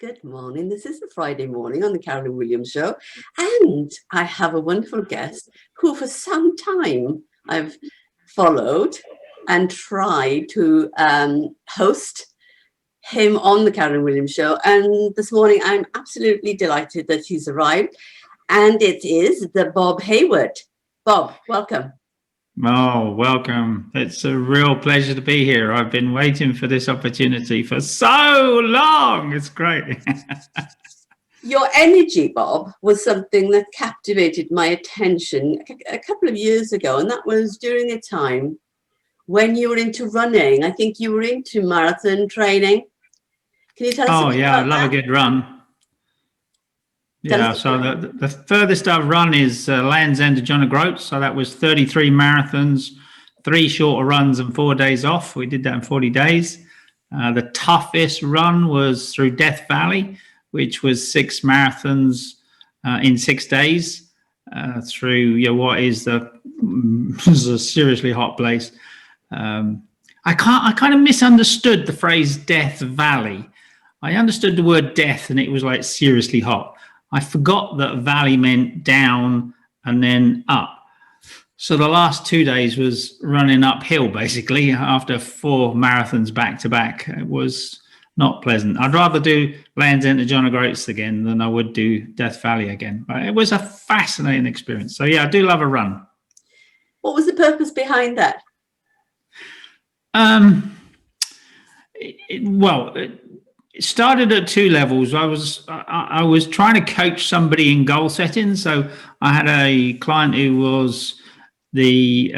Good morning. This is a Friday morning on the Carolyn Williams Show, and I have a wonderful guest who for some time I've followed and tried to host him on the Carolyn Williams Show. And this morning I'm absolutely delighted that he's arrived, and it is the Bob Hayward. Bob, welcome. Oh, welcome. It's a real pleasure to be here. I've been waiting for this opportunity for so long. It's great. Your energy, Bob, was something that captivated my attention a couple of years ago, and that was during a time when you were into running. I think you were into marathon training. Can you tell us? Oh, yeah, I love a good run. Yeah, so the furthest I've run is Land's End to John O'Groats. So that was 33 marathons, 3 shorter runs and 4 days off. We did that in 40 days. The toughest run was through Death Valley, which was 6 marathons in 6 days through what is a seriously hot place. I kind of misunderstood the phrase Death Valley. I understood the word death and it was like seriously hot. I forgot that valley meant down and then up. So the last 2 days was running uphill, basically, after 4 marathons back to back. It was not pleasant. I'd rather do Land's End to John O'Groats again than I would do Death Valley again. But it was a fascinating experience. So, yeah, I do love a run. What was the purpose behind that? It started at 2 levels. I was trying to coach somebody in goal setting. So I had a client who was the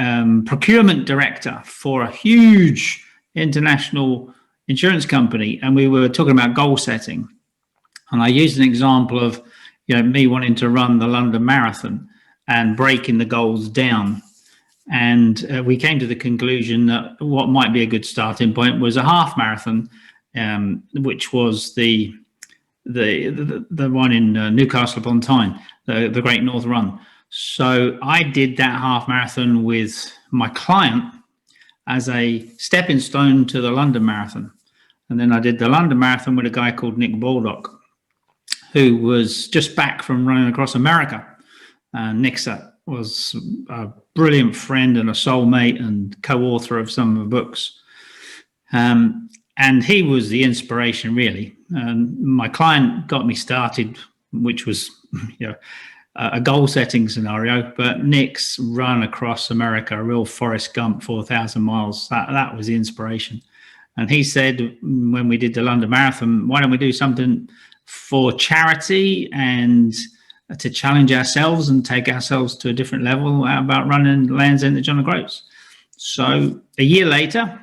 procurement director for a huge international insurance company, and we were talking about goal setting. And I used an example of me wanting to run the London Marathon and breaking the goals down. And we came to the conclusion that what might be a good starting point was a half marathon. Which was the one in Newcastle upon Tyne, the Great North Run. So I did that half marathon with my client as a stepping stone to the London Marathon. And then I did the London Marathon with a guy called Nick Baldock, who was just back from running across America. Nick was a brilliant friend and a soulmate and co-author of some of the books. And he was the inspiration, really. My client got me started, which was a goal-setting scenario. But Nick's run across America, a real Forrest Gump, 4,000 miles, that was the inspiration. And he said, when we did the London Marathon, why don't we do something for charity and to challenge ourselves and take ourselves to a different level about running Land's End to John O'Groats. So a year later,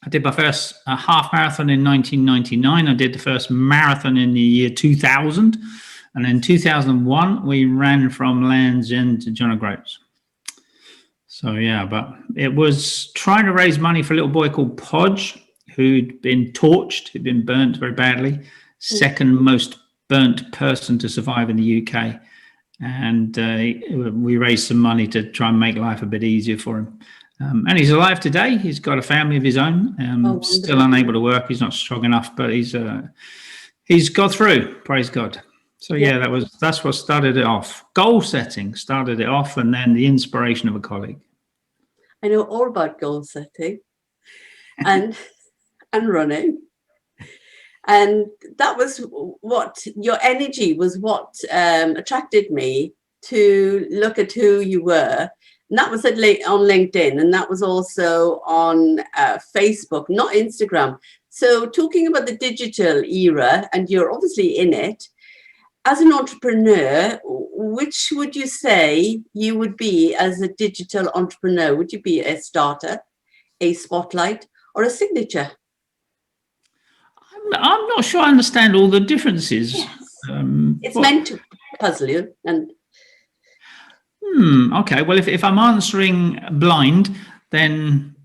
I did my first half marathon in 1999. I did the first marathon in the year 2000. And in 2001, we ran from Land's End to John O'Groats. So, yeah, but it was trying to raise money for a little boy called Podge, who'd been torched, who'd been burnt very badly. Second most burnt person to survive in the UK. And we raised some money to try and make life a bit easier for him. And he's alive today. He's got a family of his own. Still unable to work. He's not strong enough, but he's got through. Praise God. So yeah, that's what started it off. Goal setting started it off, and then the inspiration of a colleague. I know all about goal setting and running, and that was what your energy was. What attracted me to look at who you were. And that was on LinkedIn, and that was also on Facebook, not Instagram. So talking about the digital era, and you're obviously in it, as an entrepreneur, which would you say you would be as a digital entrepreneur? Would you be a starter, a spotlight, or a signature? I'm not sure I understand all the differences. Yes. It's meant to puzzle you. And okay. Well, if I'm answering blind, then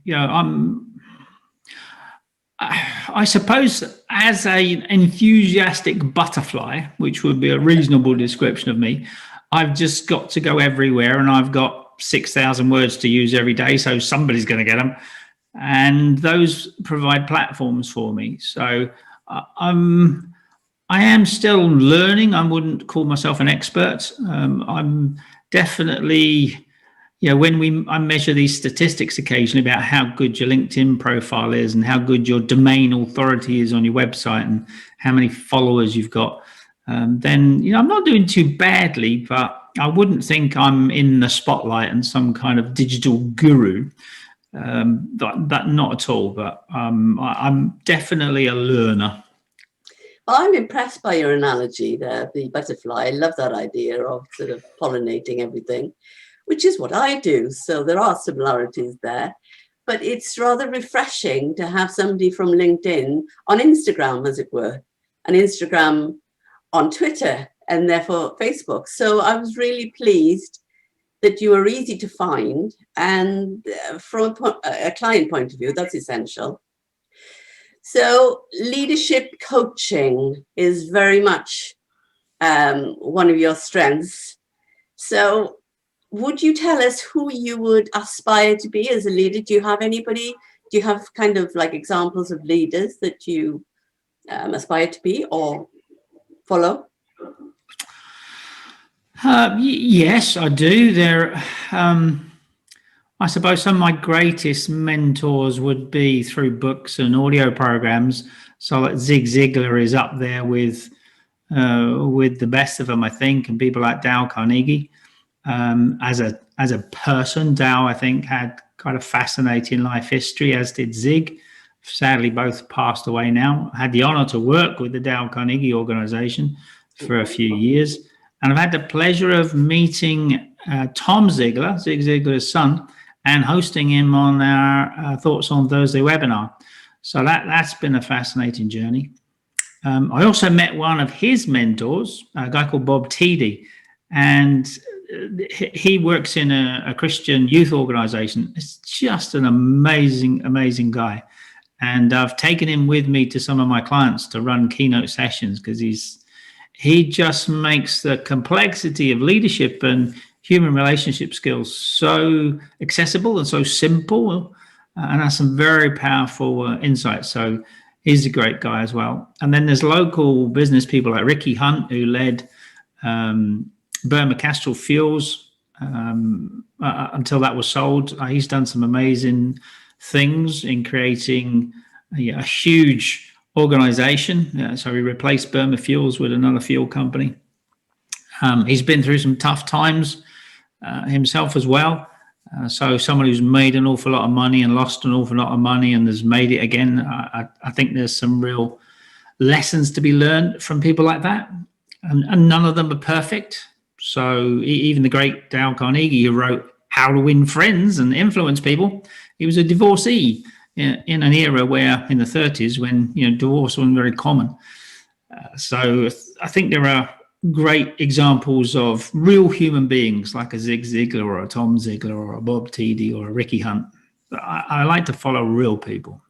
I suppose as an enthusiastic butterfly, which would be a reasonable description of me, I've just got to go everywhere, and I've got 6,000 words to use every day, so somebody's going to get them, and those provide platforms for me. So I am still learning. I wouldn't call myself an expert. I'm definitely, I measure these statistics occasionally about how good your LinkedIn profile is and how good your domain authority is on your website and how many followers you've got, then, I'm not doing too badly, but I wouldn't think I'm in the spotlight and some kind of digital guru. That not at all, but I'm definitely a learner. I'm impressed by your analogy there, the butterfly. I love that idea of sort of pollinating everything, which is what I do. So there are similarities there. But it's rather refreshing to have somebody from LinkedIn on Instagram, as it were, and Instagram on Twitter and therefore Facebook. So I was really pleased that you were easy to find. And from a client point of view, that's essential. So leadership coaching is very much one of your strengths. So would you tell us who you would aspire to be as a leader? Do you have anybody? Do you have kind of like examples of leaders that you aspire to be or follow? Yes, I do. I suppose some of my greatest mentors would be through books and audio programs. So like Zig Ziglar is up there with the best of them, I think, and people like Dale Carnegie. As a person, Dale, I think, had quite a fascinating life history, as did Zig. Sadly, both passed away now. I had the honor to work with the Dale Carnegie organization for a few years. And I've had the pleasure of meeting Tom Ziglar, Zig Ziglar's son, and hosting him on our Thoughts on Thursday webinar. So that's been a fascinating journey. I also met one of his mentors, a guy called Bob Tiede, and he works in a Christian youth organization. It's just an amazing, amazing guy. And I've taken him with me to some of my clients to run keynote sessions because he just makes the complexity of leadership and human relationship skills so accessible and so simple, and has some very powerful insights. So he's a great guy as well. And then there's local business people like Ricky Hunt, who led Burma Castrol Fuels until that was sold. He's done some amazing things in creating a huge organization. So he replaced Burma Fuels with another fuel company. He's been through some tough times himself as well. So someone who's made an awful lot of money and lost an awful lot of money and has made it again. I think there's some real lessons to be learned from people like that. And none of them are perfect. So even the great Dale Carnegie, who wrote How to Win Friends and Influence People, he was a divorcee in an era where, in the 30s, when divorce wasn't very common. So I think there are great examples of real human beings like a Zig Ziglar or a Tom Ziglar or a Bob Tiede or a Ricky Hunt. I like to follow real people.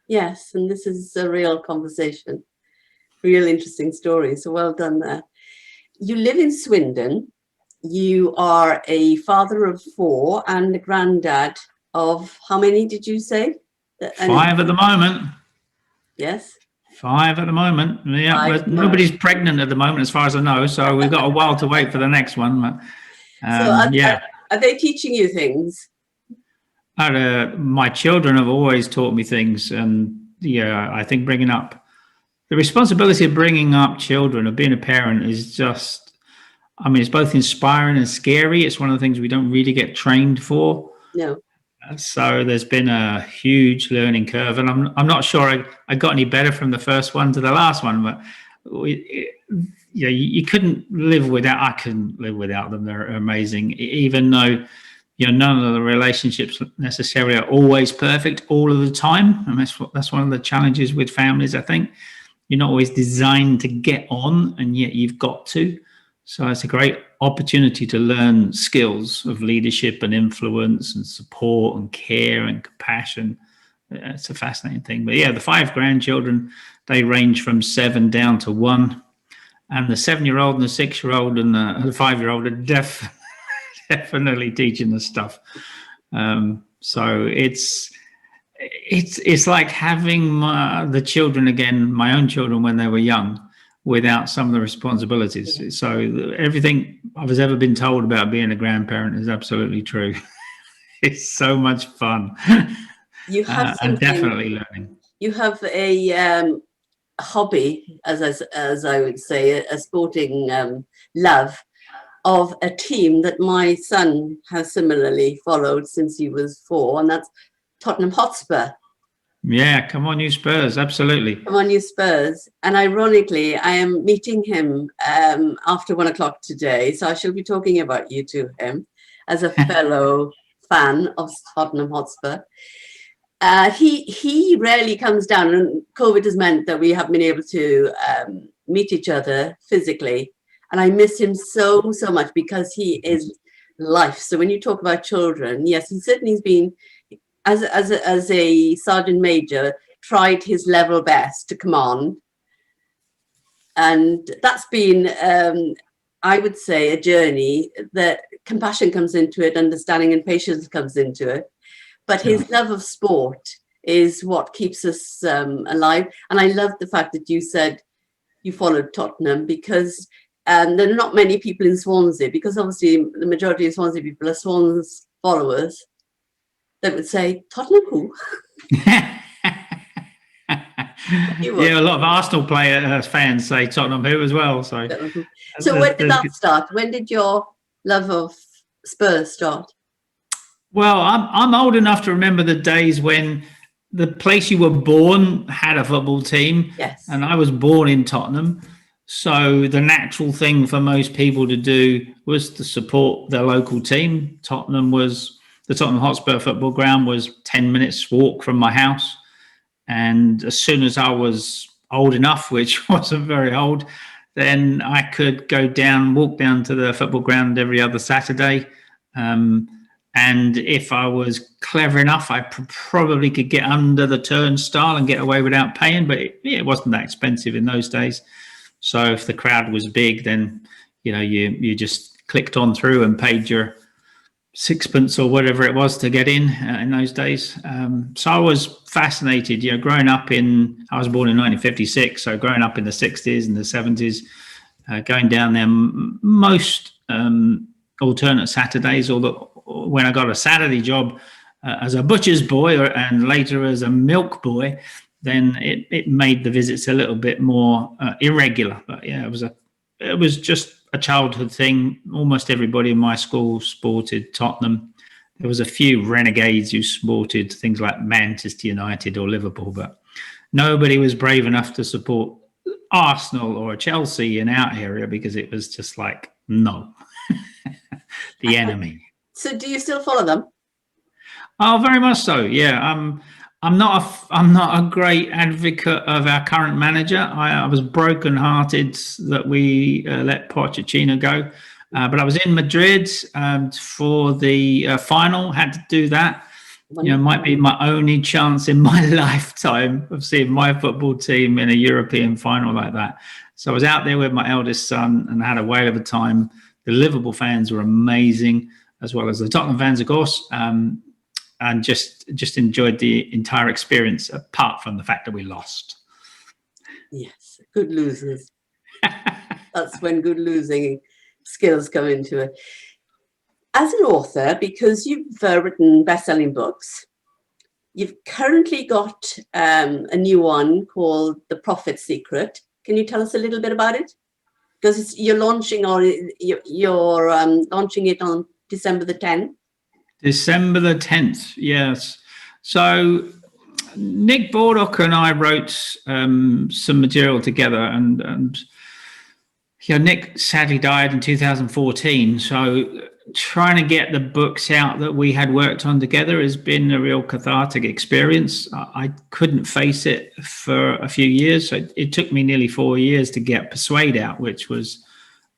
Yes, and this is a real conversation, real interesting story. So well done there. You live in Swindon. You are a father of 4 and a granddad of how many did you say? 5 at the moment. Yes. 5 at the moment. Yeah, but nobody's pregnant at the moment, as far as I know. So we've got a while to wait for the next one. But, are they teaching you things? My children have always taught me things, and I think the responsibility of bringing up children, of being a parent, is just, it's both inspiring and scary. It's one of the things we don't really get trained for. No. So there's been a huge learning curve, and I'm not sure I got any better from the first one to the last one, but you couldn't live without. I couldn't live without them. They're amazing, even though none of the relationships necessarily are always perfect all of the time, and that's one of the challenges with families. I think you're not always designed to get on, and yet you've got to. So it's a great opportunity to learn skills of leadership and influence and support and care and compassion. It's a fascinating thing. But the 5 grandchildren, they range from 7 down to 1. And the 7-year-old and the 6-year-old and the 5-year-old are definitely teaching us stuff. So it's like having the children again, my own children when they were young. without some of the responsibilities. So everything I was ever been told about being a grandparent is absolutely true. It's so much fun. You have and something. definitely learning. You have a hobby, as I would say, a sporting love of a team that my son has similarly followed since he was 4, and that's Tottenham Hot Spur. Yeah, come on, you Spurs, absolutely. Come on, you Spurs. And ironically, I am meeting him after 1 o'clock today, so I shall be talking about you to him as a fellow fan of Tottenham Hotspur. He rarely comes down, and COVID has meant that we haven't been able to meet each other physically. And I miss him so much because he is life. So when you talk about children, yes, he certainly has been, as a sergeant major, tried his level best to command. And that's been, I would say, a journey that compassion comes into it, understanding and patience comes into it. But his love of sport is what keeps us alive. And I love the fact that you said you followed Tottenham, because there are not many people in Swansea, because obviously the majority of Swansea people are Swans followers, that would say, Tottenham who? Yeah, a lot of Arsenal fans say Tottenham who as well. So when did that start? When did your love of Spurs start? Well, I'm old enough to remember the days when the place you were born had a football team. Yes. And I was born in Tottenham. So the natural thing for most people to do was to support their local team. The Tottenham Hotspur football ground was 10 minutes walk from my house. And as soon as I was old enough, which wasn't very old, then I could walk down to the football ground every other Saturday. And if I was clever enough, I probably could get under the turnstile and get away without paying, but it wasn't that expensive in those days. So if the crowd was big, then, you just clicked on through and paid your sixpence or whatever it was to get in those days. So I was fascinated, growing up I was born in 1956, so growing up in the 60s and the 70s, going down there most alternate Saturdays, although when I got a Saturday job as a butcher's boy and later as a milk boy, then it made the visits a little bit more irregular. But yeah, it was just a childhood thing. Almost everybody in my school sported Tottenham. There was a few renegades who sported things like Manchester United or Liverpool, but nobody was brave enough to support Arsenal or Chelsea in our area, because it was just like, no, the enemy. So do you still follow them? Oh, very much so. Yeah. I'm not a great advocate of our current manager. I was brokenhearted that we let Pochettino go. But I was in Madrid for the final, had to do that. Might be my only chance in my lifetime of seeing my football team in a European final like that. So I was out there with my eldest son and had a whale of a time. The Liverpool fans were amazing, as well as the Tottenham fans, of course, and just enjoyed the entire experience, apart from the fact that we lost. Yes, good losers. That's when good losing skills come into it. As an author, because you've written best-selling books, you've currently got a new one called The Profit Secret. Can you tell us a little bit about it? Because you're launching launching it on December the 10th. December the 10th, yes. So Nick Baldock and I wrote some material together, and Nick sadly died in 2014. So trying to get the books out that we had worked on together has been a real cathartic experience. I couldn't face it for a few years. So it took me nearly 4 years to get Persuade out, which was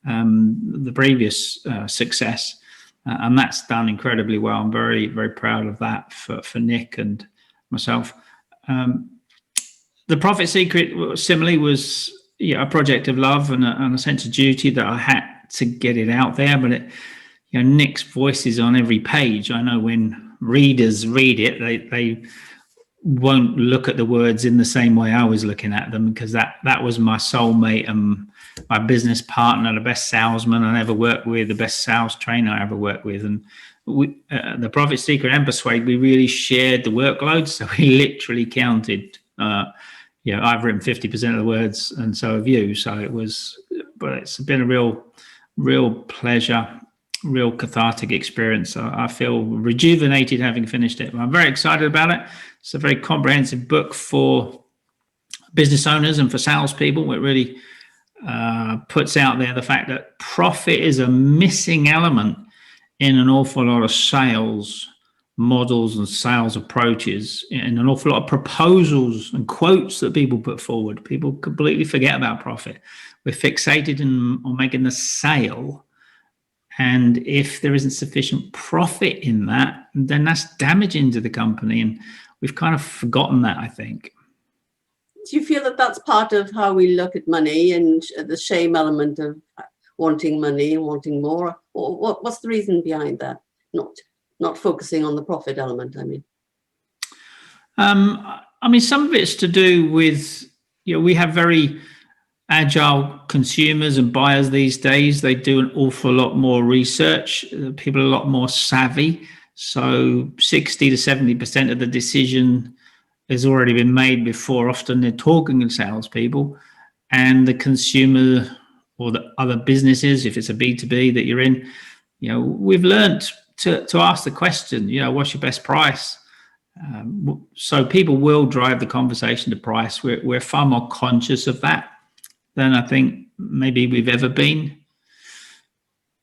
the previous success. And that's done incredibly well. I'm very, very proud of that for Nick and myself. The Profit Secret, similarly, was a project of love and a sense of duty that I had to get it out there. But Nick's voice is on every page. I know when readers read it, they won't look at the words in the same way I was looking at them, because that that was my soulmate and my business partner, the best salesman I ever worked with, the best sales trainer I ever worked with. And we, the Profit Seeker and Persuade, we really shared the workload. So we literally counted, I've written 50% of the words and so have you. So but it's been a real pleasure, real cathartic experience. I feel rejuvenated having finished it. I'm very excited about it. It's a very comprehensive book for business owners and for salespeople. It really puts out there the fact that profit is a missing element in an awful lot of sales models and sales approaches, and an awful lot of proposals and quotes that people put forward. People completely forget about profit. We're fixated on making the sale. And if there isn't sufficient profit in that, then that's damaging to the company. And we've kind of forgotten that, I think. Do you feel that that's part of how we look at money and the shame element of wanting money and wanting more? Or what's the reason behind that? Not focusing on the profit element, I mean. Some of it's to do with, we have very agile consumers and buyers these days. They do an awful lot more research. People are a lot more savvy. So 60 to 70% of the decision has already been made before often they're talking to salespeople, and the consumer or the other businesses, if it's a B2B that you're in, we've learned to ask the question, what's your best price? So people will drive the conversation to price. We're far more conscious of that than I think maybe we've ever been.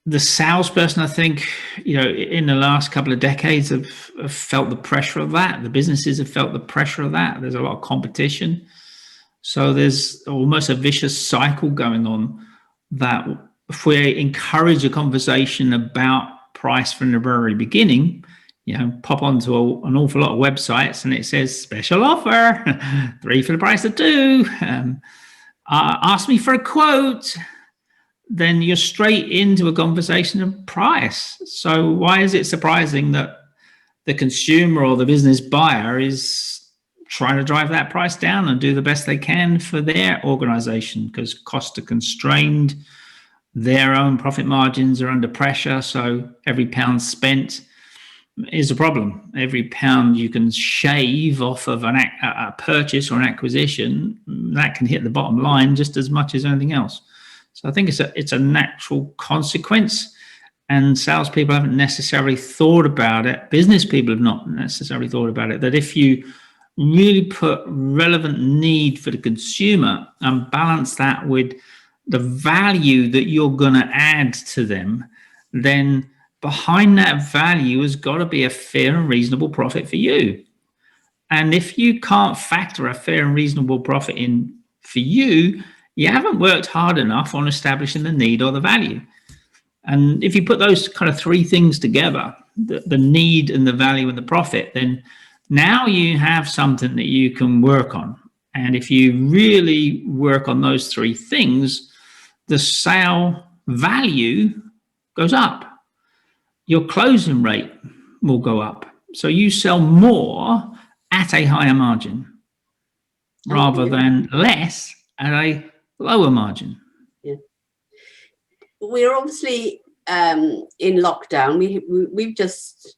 The salesperson, I think, in the last couple of decades have felt the pressure of that. The businesses have felt the pressure of that. There's a lot of competition. So there's almost a vicious cycle going on that if we encourage a conversation about price from the very beginning, pop onto an awful lot of websites and it says special offer, 3 for the price of 2, ask me for a quote, then you're straight into a conversation of price. So why is it surprising that the consumer or the business buyer is trying to drive that price down and do the best they can for their organization? Because costs are constrained, their own profit margins are under pressure. So every pound spent is a problem. Every pound you can shave off of a purchase or an acquisition, that can hit the bottom line just as much as anything else. So I think it's a natural consequence, and salespeople haven't necessarily thought about it. Business people have not necessarily thought about it, that if you really put relevant need for the consumer and balance that with the value that you're going to add to them, then behind that value has got to be a fair and reasonable profit for you. And if you can't factor a fair and reasonable profit in for you, you haven't worked hard enough on establishing the need or the value. And if you put those kind of 3 things together, the need and the value and the profit, then now you have something that you can work on. And if you really work on those 3 things, the sale value goes up. Your closing rate will go up. So you sell more at a higher margin rather than less at a lower margin. Yeah. We're obviously in lockdown. We've just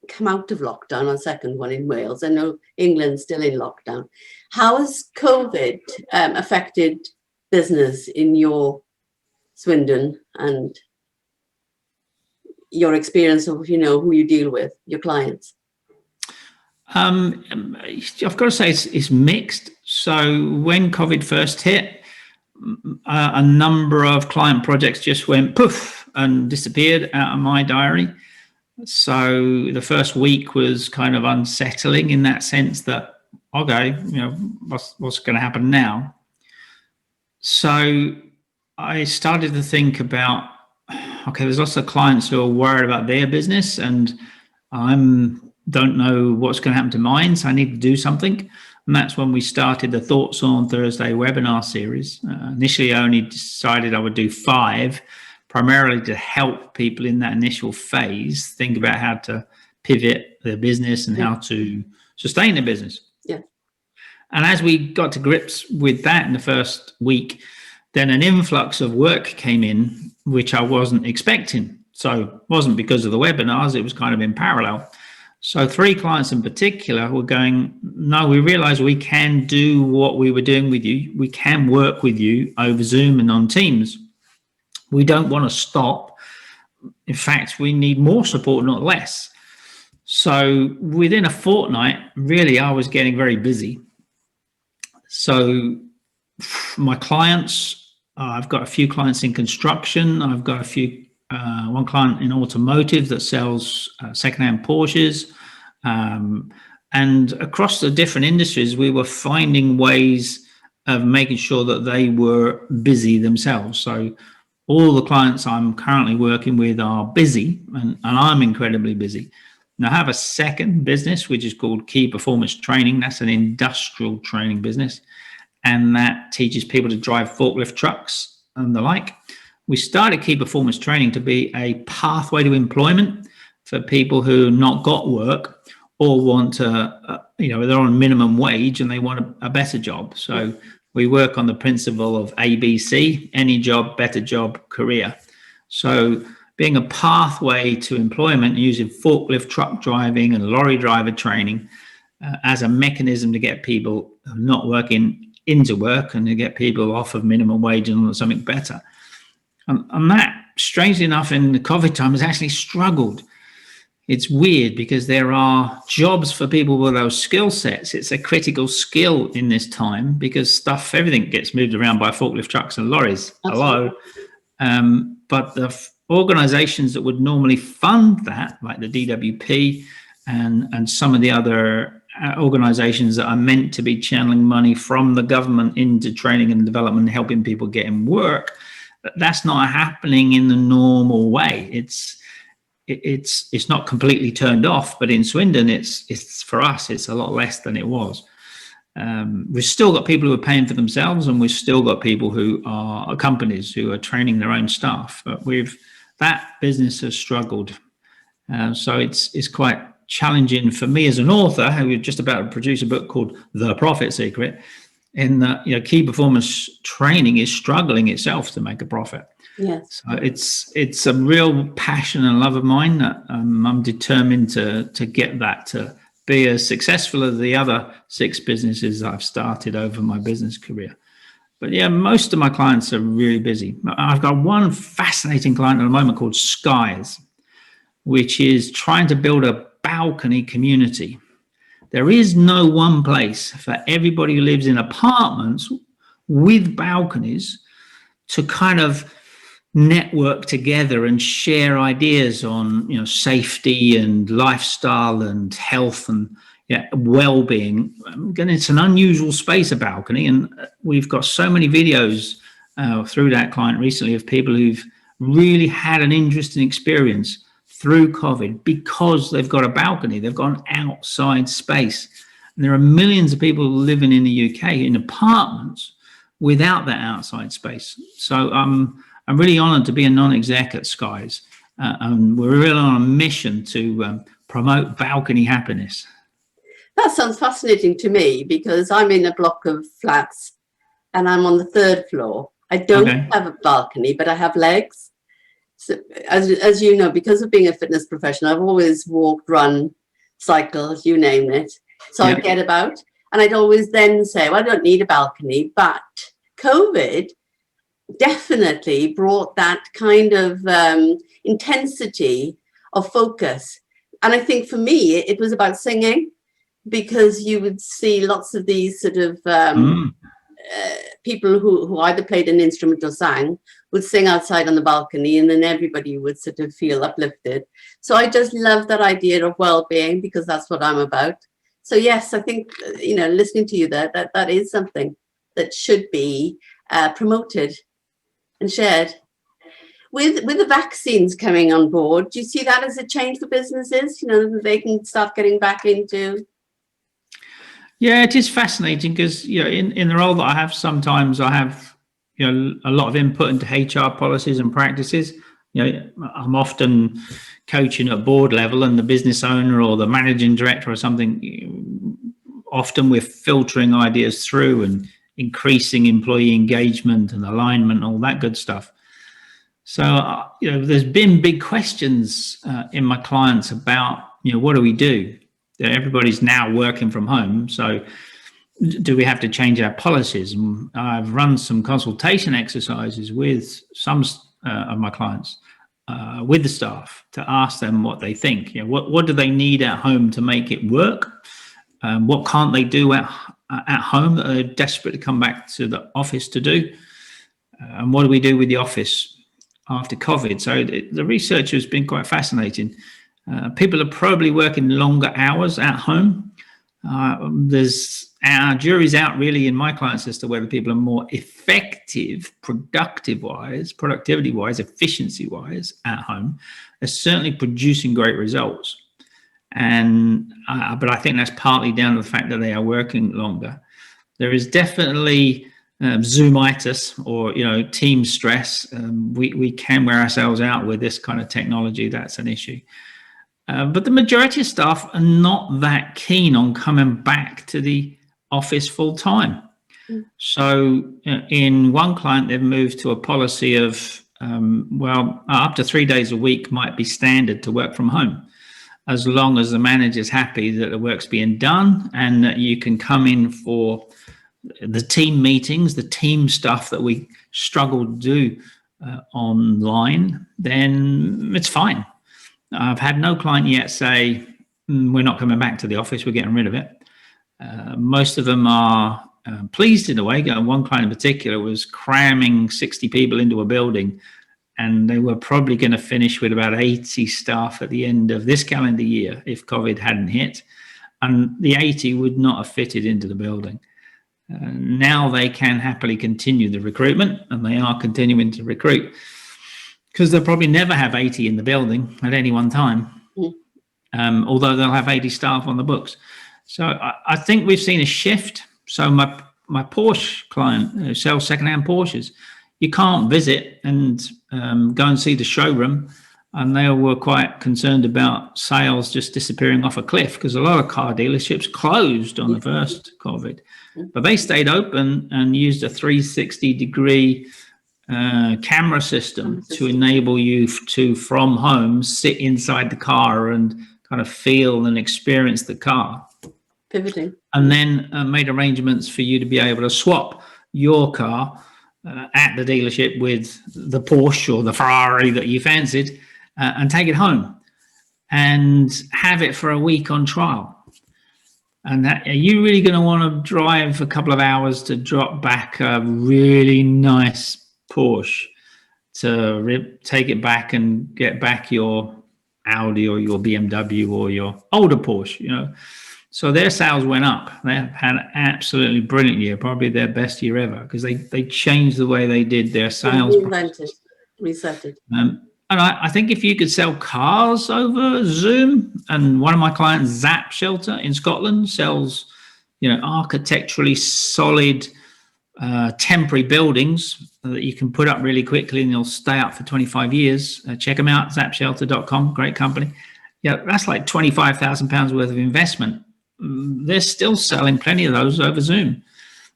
come out of lockdown, our second one in Wales. I know England's still in lockdown. How has COVID affected business in your Swindon and your experience of, who you deal with, your clients? I've got to say it's mixed. So when COVID first hit, a number of client projects just went poof and disappeared out of my diary. So the first week was kind of unsettling in that sense that, okay, what's going to happen now? So I started to think about, okay, there's lots of clients who are worried about their business and don't know what's going to happen to mine, so I need to do something. And that's when we started the Thoughts on Thursday webinar series. Initially, I only decided I would do 5, primarily to help people in that initial phase think about how to pivot their business and how to sustain their business. Yeah. And as we got to grips with that in the first week, then an influx of work came in, which I wasn't expecting. So it wasn't because of the webinars, it was kind of in parallel. So 3 clients in particular were going, no, we realize we can do what we were doing with you. We can work with you over Zoom and on Teams. We don't want to stop. In fact, we need more support, not less. So within a fortnight, really, I was getting very busy. So my clients, I've got a few clients in construction. I've got one client in automotive that sells secondhand Porsches. And across the different industries, we were finding ways of making sure that they were busy themselves. So all the clients I'm currently working with are busy, and I'm incredibly busy. Now, I have a second business, which is called Key Performance Training. That's an industrial training business, and that teaches people to drive forklift trucks and the like. We started Key Performance Training to be a pathway to employment for people who not got work or want to, they're on minimum wage and they want a better job. So we work on the principle of ABC, any job, better job, career. So being a pathway to employment using forklift truck driving and lorry driver training as a mechanism to get people not working into work and to get people off of minimum wage and on something better. And that, strangely enough, in the COVID time has actually struggled. It's weird because there are jobs for people with those skill sets. It's a critical skill in this time because everything gets moved around by forklift trucks and lorries. Hello. But the organizations that would normally fund that, like the DWP and some of the other organizations that are meant to be channeling money from the government into training and development, helping people get in work, that's not happening in the normal way. It's not completely turned off, but in Swindon, it's for us, it's a lot less than it was. We've still got people who are paying for themselves, and we've still got people who are companies who are training their own staff. But that business has struggled, so it's quite challenging for me as an author who's just about to produce a book called The Profit Secret. In that, Key Performance Training is struggling itself to make a profit. Yes. So it's a real passion and love of mine that I'm determined to get that to be as successful as the other 6 businesses I've started over my business career. But yeah, most of my clients are really busy. I've got one fascinating client at the moment called Skies, which is trying to build a balcony community. There is no one place for everybody who lives in apartments with balconies to kind of network together and share ideas on, safety and lifestyle and health and well-being. Again, it's an unusual space, a balcony, and we've got so many videos through that client recently of people who've really had an interesting experience through COVID because they've got a balcony, they've got an outside space. And there are millions of people living in the UK in apartments without that outside space. So I'm really honoured to be a non-exec at Skies, and we're really on a mission to promote balcony happiness. That sounds fascinating to me because I'm in a block of flats and I'm on the 3rd floor. I don't have a balcony, but I have legs. So, as you know, because of being a fitness professional, I've always walked, run, cycled, you name it. So I get about, and I'd always then say, well, I don't need a balcony, but COVID definitely brought that kind of intensity of focus. And I think for me, it was about singing, because you would see lots of these sort of people who either played an instrument or sang would sing outside on the balcony, and then everybody would sort of feel uplifted. So I just love that idea of well-being, because that's what I'm about. So yes, I think, listening to you there, that is something that should be promoted and shared. With the vaccines coming on board, do you see that as a change for businesses? They can start getting back into. Yeah, it is fascinating because in the role that I have, sometimes I have a lot of input into HR policies and practices. I'm often coaching at board level, and the business owner or the managing director or something often we're filtering ideas through and increasing employee engagement and alignment, all that good stuff. So, there's been big questions in my clients about, what do we do? Everybody's now working from home. So do we have to change our policies? And I've run some consultation exercises with some of my clients, with the staff, to ask them what they think. What do they need at home to make it work? What can't they do at home that they're desperate to come back to the office to do? And what do we do with the office after COVID? So the research has been quite fascinating. People are probably working longer hours at home. Our jury's out really in my clients as to whether people are more effective, productivity-wise, efficiency-wise at home. They're certainly producing great results. But I think that's partly down to the fact that they are working longer. There is definitely Zoomitis or team stress. We can wear ourselves out with this kind of technology. That's an issue. But the majority of staff are not that keen on coming back to the office full time. So in one client, they've moved to a policy of, up to 3 days a week might be standard to work from home, as long as the manager's happy that the work's being done and that you can come in for the team meetings, the team stuff that we struggle to do online, then it's fine. I've had no client yet say, we're not coming back to the office, we're getting rid of it. Most of them are pleased in a way. One client in particular was cramming 60 people into a building, and they were probably going to finish with about 80 staff at the end of this calendar year if COVID hadn't hit. And the 80 would not have fitted into the building. Now they can happily continue the recruitment, and they are continuing to recruit, because they'll probably never have 80 in the building at any one time, although they'll have 80 staff on the books. So I think we've seen a shift. So my Porsche client who sells secondhand Porsches, you can't visit and go and see the showroom. And they were quite concerned about sales just disappearing off a cliff, because a lot of car dealerships closed on the first COVID. But they stayed open and used a 360-degree camera system to enable you to, from home, sit inside the car and kind of feel and experience the car. Pivoting. And then made arrangements for you to be able to swap your car at the dealership with the Porsche or the Ferrari that you fancied, and take it home and have it for a week on trial. And are you really going to want to drive a couple of hours to drop back a really nice Porsche to take it back and get back your Audi or your BMW or your older Porsche? So their sales went up. They had an absolutely brilliant year, probably their best year ever, because they changed the way they did their sales. Reset it. And I think if you could sell cars over Zoom, and one of my clients, Zap Shelter in Scotland, sells, architecturally solid temporary buildings that you can put up really quickly and they'll stay up for 25 years. Check them out, zapshelter.com, great company. Yeah, that's like £25,000 worth of investment. They're still selling plenty of those over Zoom.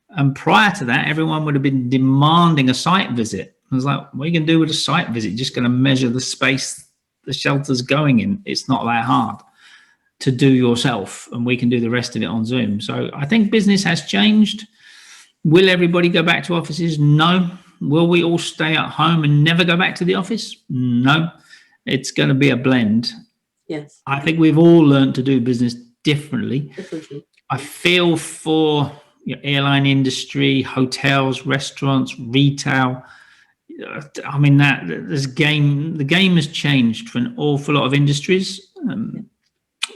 And prior to that, everyone would have been demanding a site visit. I was like, what are you going to do with a site visit? You're just going to measure the space the shelter's going in. It's not that hard to do yourself, and we can do the rest of it on Zoom. So I think business has changed. Will everybody go back to offices? No. Will we all stay at home and never go back to the office? No. It's going to be a blend. Yes. I think we've all learned to do business differently. I feel for your airline industry, hotels, restaurants, retail. I mean, the game has changed for an awful lot of industries,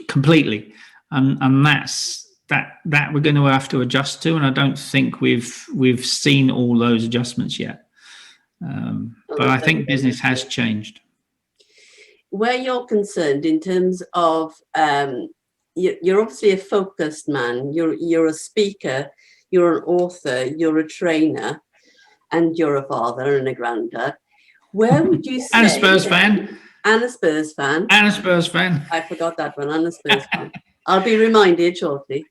completely, and that's that we're going to have to adjust to. And I don't think we've seen all those adjustments yet, but I think business has changed. Where you're concerned in terms of, you're obviously a focused man. You're a speaker, you're an author, you're a trainer, and you're a father and a granddad. Where would you say? And a Spurs fan. And a Spurs fan. And a Spurs fan. I forgot that one. And a Spurs fan. I'll be reminded shortly.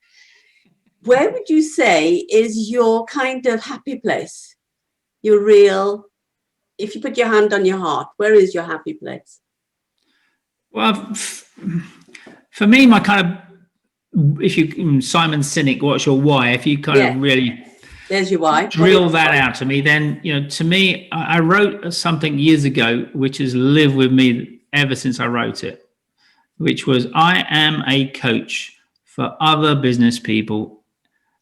Where would you say is your kind of happy place? Your real, if you put your hand on your heart, where is your happy place? Well, for me, my kind of, if you, Simon Sinek, what's your why? If you kind of really there's your why. Drill that out to me, then, to me, I wrote something years ago, which has lived with me ever since I wrote it, which was, I am a coach for other business people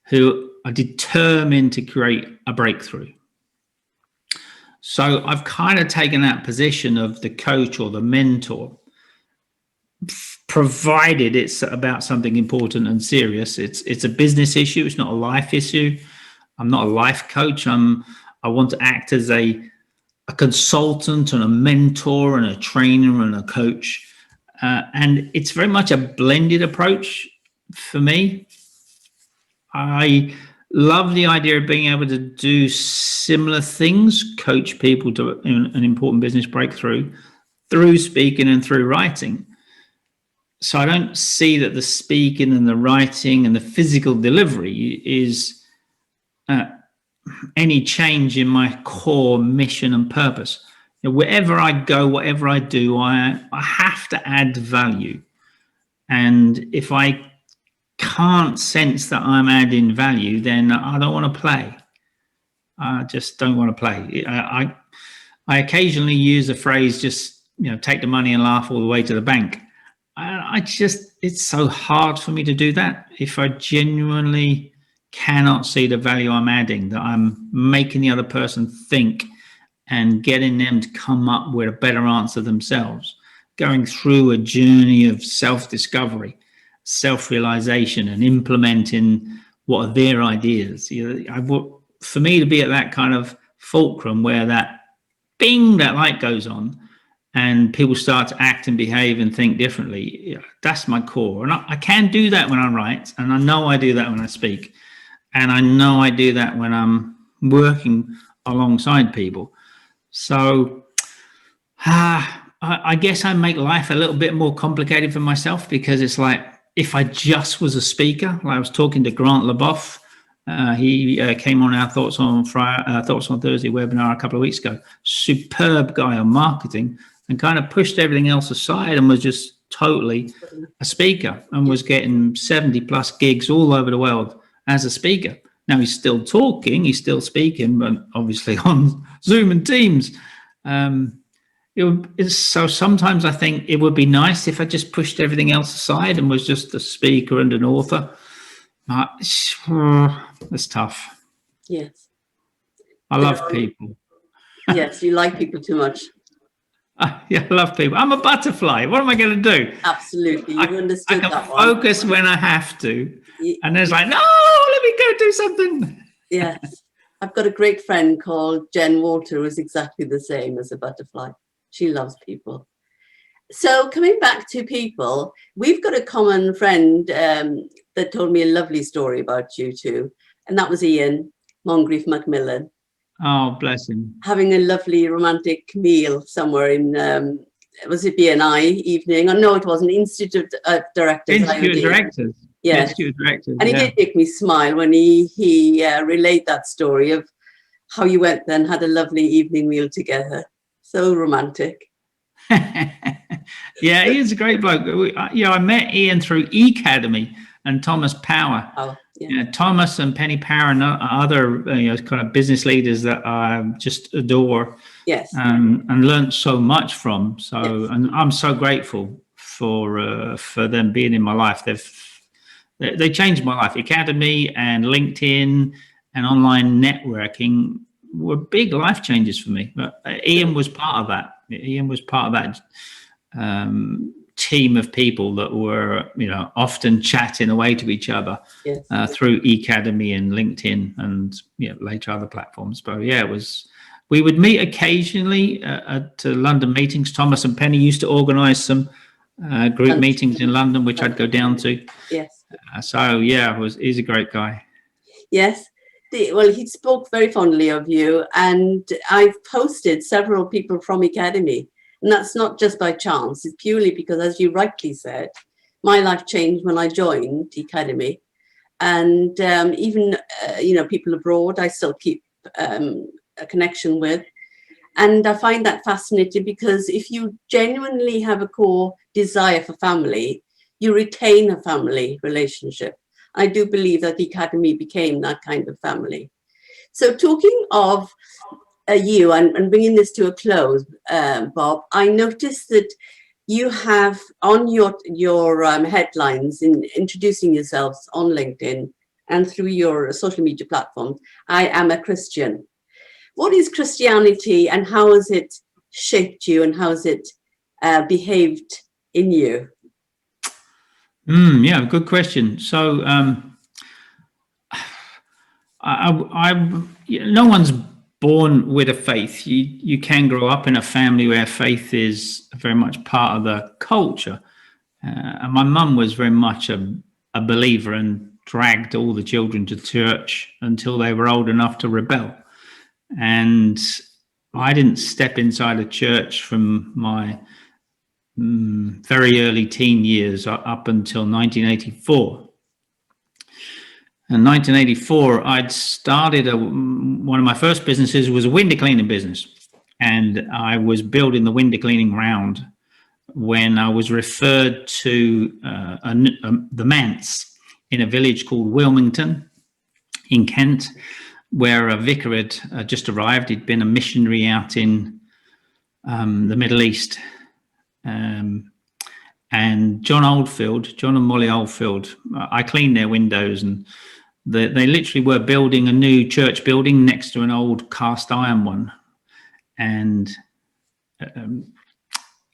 who are determined to create a breakthrough. So I've kind of taken that position of the coach or the mentor, provided it's about something important and serious. It's a business issue. It's not a life issue. I'm not a life coach. I want to act as a consultant and a mentor and a trainer and a coach. And it's very much a blended approach for me. I love the idea of being able to do similar things, coach people to an important business breakthrough through speaking and through writing. So I don't see that the speaking and the writing and the physical delivery is any change in my core mission and purpose. Wherever I go, whatever I do, I have to add value. And if I can't sense that I'm adding value, then I don't want to play. I just don't want to play. I occasionally use the phrase, just, take the money and laugh all the way to the bank. It's so hard for me to do that. If I genuinely cannot see the value I'm adding, that I'm making the other person think and getting them to come up with a better answer themselves, going through a journey of self-discovery, self-realization, and implementing what are their ideas. For me to be at that kind of fulcrum where that bing, that light goes on and people start to act and behave and think differently, that's my core. And I can do that when I write, and I know I do that when I speak. And I know I do that when I'm working alongside people. So I guess I make life a little bit more complicated for myself, because it's like, if I just was a speaker, like I was talking to Grant LeBoff, he came on our Thoughts on Thursday webinar a couple of weeks ago. Superb guy on marketing, and kind of pushed everything else aside and was just totally a speaker and was getting 70 plus gigs all over the world as a speaker. Now he's still talking, he's still speaking, but obviously on Zoom and Teams. So sometimes I think it would be nice if I just pushed everything else aside and was just a speaker and an author. It's tough. Yes. I love people. Yes, you like people too much. Yeah, I love people. I'm a butterfly. What am I going to do? Absolutely. You understood that one. I can focus when I have to. And there's like, no, let me go do something. Yes. I've got a great friend called Jen Walter, who is exactly the same as a butterfly. She loves people. So coming back to people, we've got a common friend that told me a lovely story about you two. And that was Ian Moncrief Macmillan. Oh, bless him. Having a lovely romantic meal somewhere in, was it BNI evening? Oh, no, it wasn't. Institute of Directors. Institute of Directors. Yes. Institute of Directors. And he did make me smile when he relayed that story of how you went there and had a lovely evening meal together. So romantic. Yeah, Ian's a great bloke. I met Ian through eCademy and Thomas Power. Oh, yeah. Thomas and Penny Power and other kind of business leaders that I just adore. Yes. And learned so much from. So, yes. And I'm so grateful for them being in my life. They changed my life. Academy and LinkedIn and online networking were big life changes for me. But Ian was part of that. Ian was part of that team of people that were, often chatting away to each other. Yes. Through eCademy and LinkedIn and later other platforms. But we would meet occasionally at London meetings. Thomas and Penny used to organise some group meetings in London, which I'd go down to. Yes. He's a great guy. Yes. He spoke very fondly of you, and I've posted several people from Academy, and that's not just by chance. It's purely because, as you rightly said, my life changed when I joined Academy, and even people abroad I still keep a connection with. And I find that fascinating, because if you genuinely have a core desire for family, you retain a family relationship. I do believe that the Academy became that kind of family. So talking of you and bringing this to a close, Bob, I noticed that you have on your headlines in introducing yourselves on LinkedIn and through your social media platforms, I am a Christian. What is Christianity, and how has it shaped you, and how has it behaved in you? Yeah, good question. So no one's born with a faith. You can grow up in a family where faith is very much part of the culture. And my mum was very much a believer and dragged all the children to church until they were old enough to rebel. And I didn't step inside a church from my very early teen years up until 1984. In 1984, I'd started one of my first businesses was a window cleaning business. And I was building the window cleaning round when I was referred to the manse in a village called Wilmington in Kent, where a vicar had just arrived. He'd been a missionary out in the Middle East. And John and Molly Oldfield, I cleaned their windows, and they literally were building a new church building next to an old cast iron one. And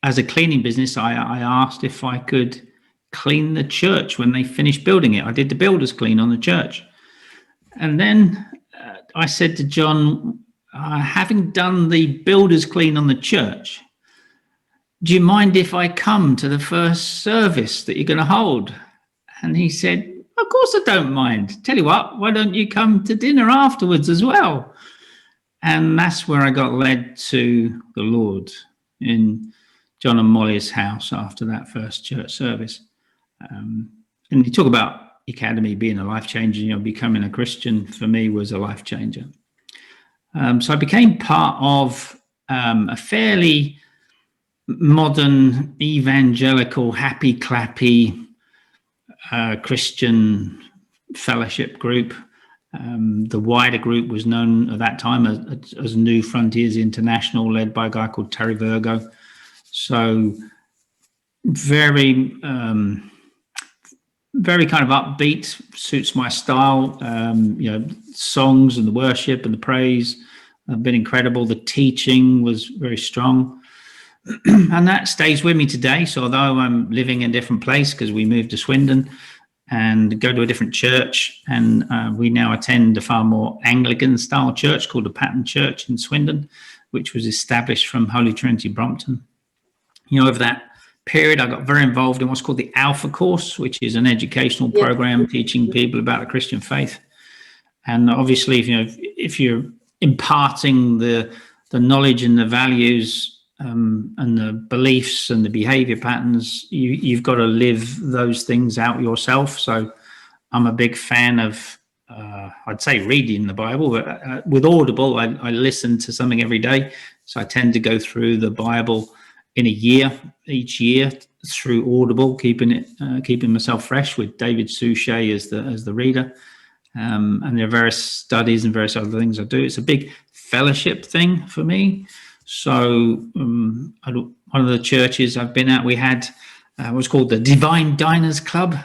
as a cleaning business, I asked if I could clean the church when they finished building it. I did the builder's clean on the church. And then I said to John, having done the builder's clean on the church, do you mind if I come to the first service that you're going to hold? And he said, of course I don't mind. Tell you what, why don't you come to dinner afterwards as well? And that's where I got led to the Lord, in John and Molly's house after that first church service. And you talk about Academy being a life changer, becoming a Christian for me was a life changer. So I became part of a fairly modern, evangelical, happy clappy Christian fellowship group. The wider group was known at that time as New Frontiers International, led by a guy called Terry Virgo. So very kind of upbeat, suits my style. Songs and the worship and the praise have been incredible. The teaching was very strong. And that stays with me today. So although I'm living in a different place because we moved to Swindon and go to a different church, and we now attend a far more Anglican style church called the Pattern Church in Swindon, which was established from Holy Trinity Brompton. Over that period, I got very involved in what's called the Alpha Course, which is an educational program teaching people about the Christian faith. And obviously, if you're imparting the knowledge and the values and the beliefs and the behavior patterns, you've got to live those things out yourself. So I'm a big fan of, I'd say reading the Bible, but with Audible, I listen to something every day. So I tend to go through the Bible in a year, each year through Audible, keeping myself fresh with David Suchet as the reader. And there are various studies and various other things I do. It's a big fellowship thing for me. So one of the churches I've been at, we had what's called the Divine Diners Club.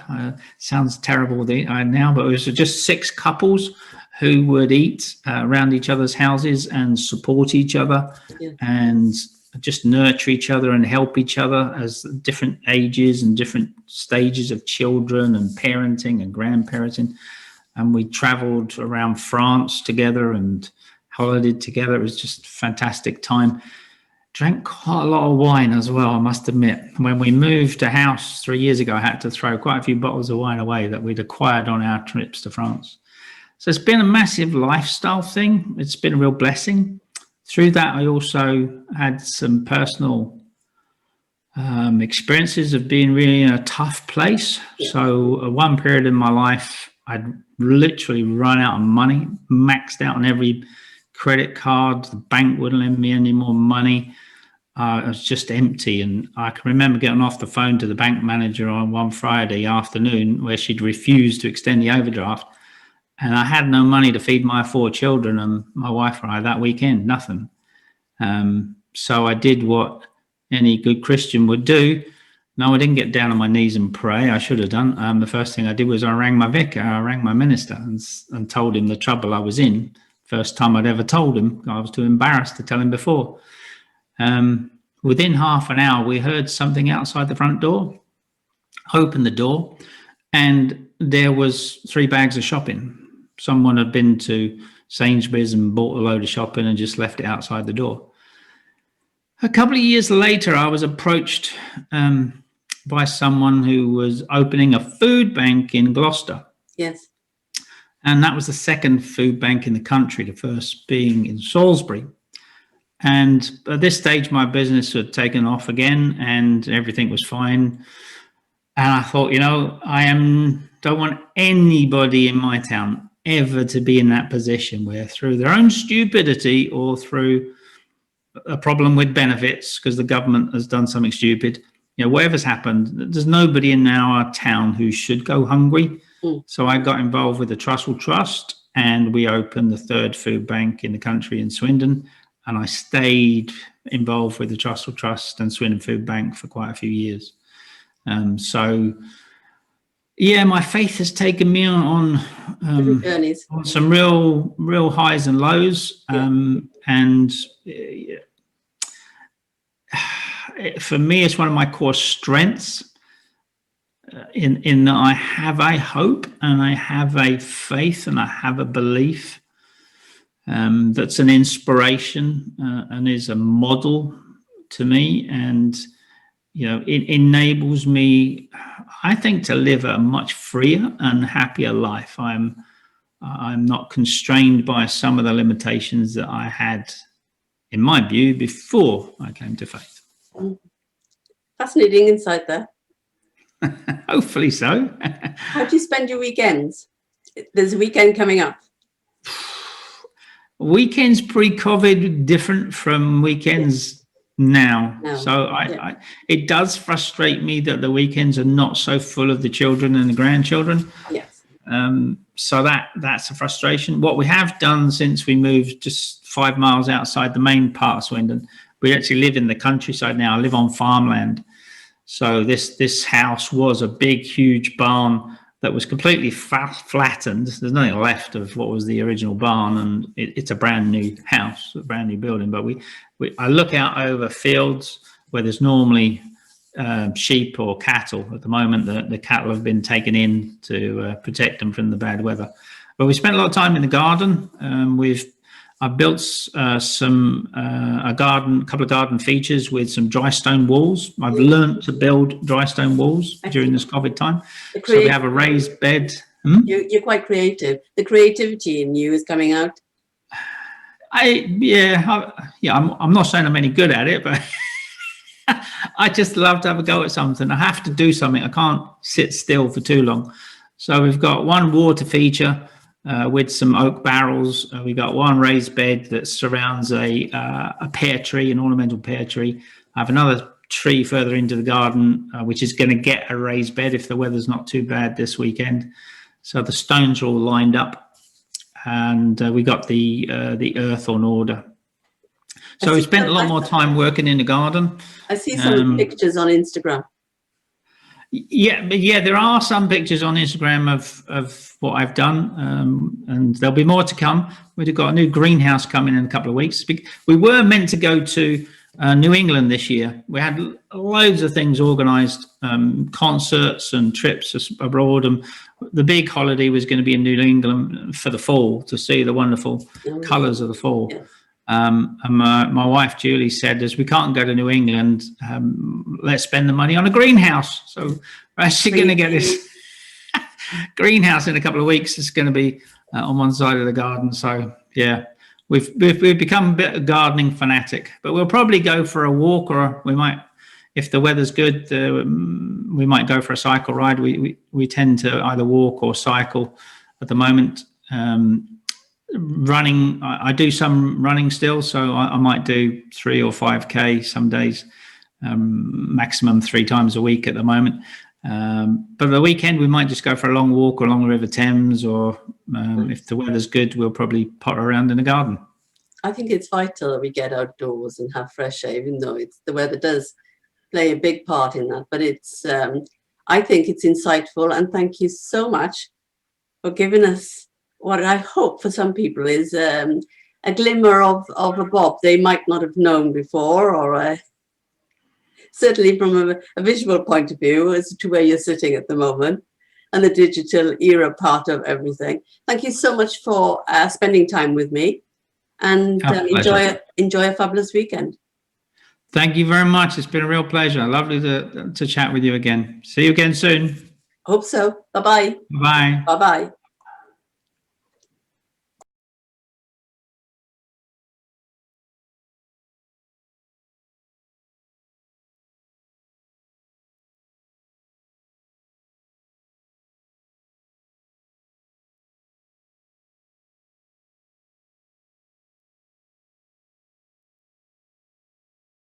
Sounds terrible now, but it was just 6 couples who would eat around each other's houses and support each other and just nurture each other and help each other as different ages and different stages of children and parenting and grandparenting. And we traveled around France together and holidayed together. It was just a fantastic time. Drank quite a lot of wine as well, I must admit. When we moved to house 3 years ago, I had to throw quite a few bottles of wine away that we'd acquired on our trips to France. So it's been a massive lifestyle thing. It's been a real blessing. Through that, I also had some personal experiences of being really in a tough place. So one period in my life, I'd literally run out of money, maxed out on every credit card. The bank wouldn't lend me any more money. It was just empty. And I can remember getting off the phone to the bank manager on one Friday afternoon where she'd refused to extend the overdraft. And I had no money to feed my 4 children and my wife and I that weekend, nothing. So I did what any good Christian would do. No, I didn't get down on my knees and pray. I should have done. The first thing I did was I rang my vicar, I rang my minister and told him the trouble I was in. First time I'd ever told him. I was too embarrassed to tell him before. Within half an hour, we heard something outside the front door. Opened the door, and there was 3 bags of shopping. Someone had been to Sainsbury's and bought a load of shopping and just left it outside the door. A couple of years later, I was approached by someone who was opening a food bank in Gloucester. Yes. And that was the second food bank in the country, the first being in Salisbury. And at this stage, my business had taken off again and everything was fine. And I thought, don't want anybody in my town ever to be in that position where through their own stupidity or through a problem with benefits because the government has done something stupid, whatever's happened, there's nobody in our town who should go hungry. So I got involved with the Trussell Trust and we opened the 3rd food bank in the country in Swindon. And I stayed involved with the Trussell Trust and Swindon Food Bank for quite a few years. My faith has taken me on some real highs and lows. For me, it's one of my core strengths in that I have a hope and I have a faith and I have a belief that's an inspiration and is a model to me. And, it enables me, I think, to live a much freer and happier life. I'm not constrained by some of the limitations that I had, in my view, before I came to faith. Fascinating insight there. Hopefully so. How do you spend your weekends? There's a weekend coming up. Weekends pre-COVID different from weekends now. So it does frustrate me that the weekends are not so full of the children and the grandchildren. Yes. So that's a frustration. What we have done since we moved just 5 miles outside the main part of Swindon, we actually live in the countryside now. I live on farmland. So this house was a big, huge barn that was completely flattened. There's nothing left of what was the original barn, and it's a brand new house, a brand new building. But I look out over fields where there's normally sheep or cattle. At the moment, the cattle have been taken in to protect them from the bad weather. But we spent a lot of time in the garden. I built a couple of garden features with some dry stone walls. I've learned to build dry stone walls during this COVID time. So we have a raised bed. You're quite creative. The creativity in you is coming out. I'm not saying I'm any good at it, but I just love to have a go at something. I have to do something. I can't sit still for too long. So we've got one water feature with some oak barrels. We got one raised bed that surrounds a pear tree, an ornamental pear tree. I have another tree further into the garden, which is going to get a raised bed if the weather's not too bad this weekend. So the stones are all lined up, and we got the earth on order. So we spent a lot more time working in the garden. I see some pictures on Instagram. Yeah, there are some pictures on Instagram of what I've done, and there'll be more to come. We've got a new greenhouse coming in a couple of weeks. We were meant to go to New England this year. We had loads of things organised, concerts and trips abroad, and the big holiday was going to be in New England for the fall to see the wonderful colours of the fall. Yes. And my wife Julie said, as we can't go to New England, let's spend the money on a greenhouse. So we're actually going to get this greenhouse in a couple of weeks. It's going to be on one side of the garden. So yeah, we've become a bit of gardening fanatic, but we'll probably go for a walk, or we might, if the weather's good, we might go for a cycle ride. We tend to either walk or cycle at the moment. Running, I do some running still, so I might do 3 or 5K some days, maximum 3 times a week at the moment. But the weekend we might just go for a long walk along the River Thames, or if the weather's good, we'll probably potter around in the garden. I think it's vital that we get outdoors and have fresh air, even though the weather does play a big part in that. But I think it's insightful, and thank you so much for giving us what I hope for some people is a glimmer of a Bob they might not have known before, or certainly from a visual point of view as to where you're sitting at the moment, and the digital era part of everything. Thank you so much for spending time with me, and enjoy a fabulous weekend. Thank you very much. It's been a real pleasure. Lovely to chat with you again. See you again soon. Hope so. Bye-bye. Bye. Bye-bye.